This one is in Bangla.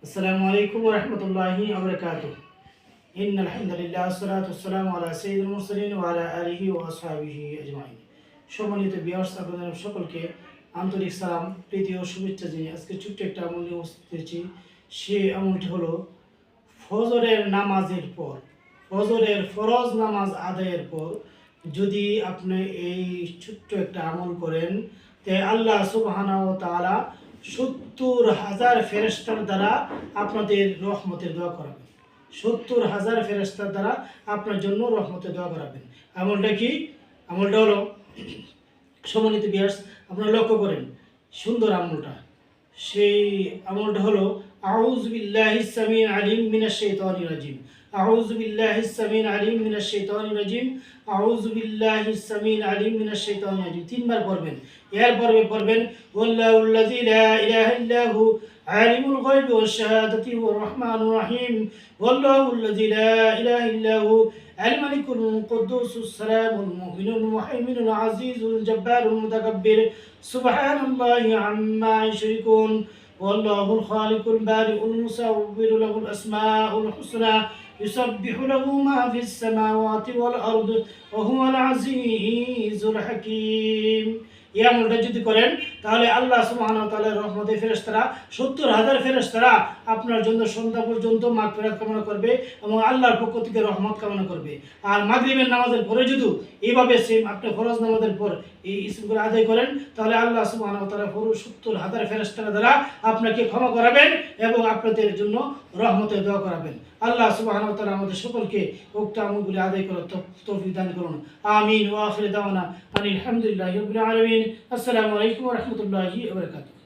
আসসালামু আলাইকুম ওয়া রাহমাতুল্লাহি ওয়া বারাকাতুহু। ইন্নাল হামদুলিল্লাহ ওয়াসসালাতু ওয়াসসালামু আলা সাইয়্যিদিল মুরসালিন ওয়া আলা আলিহি ওয়া আসহাবিহি আজমাইন। সম্মানিত ভিউয়ার্স, আপনাদের সকলকে আন্তরিক সালাম, প্রীতি ও শুভেচ্ছা জানিয়ে আজকে ছোট্ট একটা আমল নিয়ে উপস্থিত হয়েছি। সেই আমলটি হলো ফজরের নামাজের পর, ফজরের ফরজ নামাজ আদায়ের পর যদি আপনি এই ছোট্ট একটা আমল করেন, তে আল্লাহ সুবহানাহু ওয়া তাআলা ৭০,০০০ ফেরেশতার দ্বারা আপনাদের রহমতের দোয়া করাবেন। ৭০,০০০ ফেরেশতার দ্বারা আপনার জন্য রহমতের দোয়া করাবেন। আমলটা কি? আমলটা হলো, সম্মানিত ভিউয়ার্স, আপনারা লক্ষ্য করেন সুন্দর আমলটা। সেই আমলটা হলো আউযু বিল্লাহিস সামিউল আলিম মিনাশ শাইতানির রাজিম। আউযু বিল্লাহিস সামিউল আলিম মিনাশ শাইতানির রাজিম। আউযু বিল্লাহিস সামিউল আলিম মিনাশ শাইতানির রাজিম তিনবার পড়বেন। এর পরে পড়বেন ওয়াল্লাহুল্লাযী লা ইলাহা ইল্লা হু আলিমুল গায়বি ওয়াশ শাহাদাতি ওয়ার রহমানুর রহিম। ওয়াল্লাহুল্লাযী লা ইলাহা ইল্লা হু الملك القدوس السلام المؤمن المهيمن العزيز الجبار المتكبر سبحان الله عما يشركون والله الخالق البارئ المصور له الأسماء الحسنى يسبح له ما في السماوات والأرض وهو العزيز الحكيم। এই আমলটা যদি করেন তাহলে আল্লাহ সুবহানাহু ওয়া তাআলার রহমতে ফেরেশতারা ৭০,০০০ ফেরেশতারা আপনার জন্য সন্ধ্যা পর্যন্ত মাগফিরাত কামনা করবে এবং আল্লাহর পক্ষ থেকে রহমত কামনা করবে। আর মাগরিবের নামাজের পরে যদি এইভাবে সেম আপনি ফরজ নামাজের পর এই ইসমগুলো আদায় করেন তাহলে আল্লাহ সুবহানাহু ওয়া তাআলা ৭০,০০০ ফেরেশতার দ্বারা আপনাকে ক্ষমা করাবেন এবং আপনাদের জন্য রহমতের দোয়া করাবেন। আল্লাহ সুবহানাহু ওয়া তাআলা আমাদের সকলকে উক্ত আমলগুলি আদায় করার তৌফিক দান করুন। আমিন ওয়া আখিরু দাওয়ানা আনিল হামদুলিল্লাহি রাব্বিল আলামিন। আসসালামু আলাইকুম ওয়া রাহমাতুল্লাহি ওয়া বারাকাতুহু।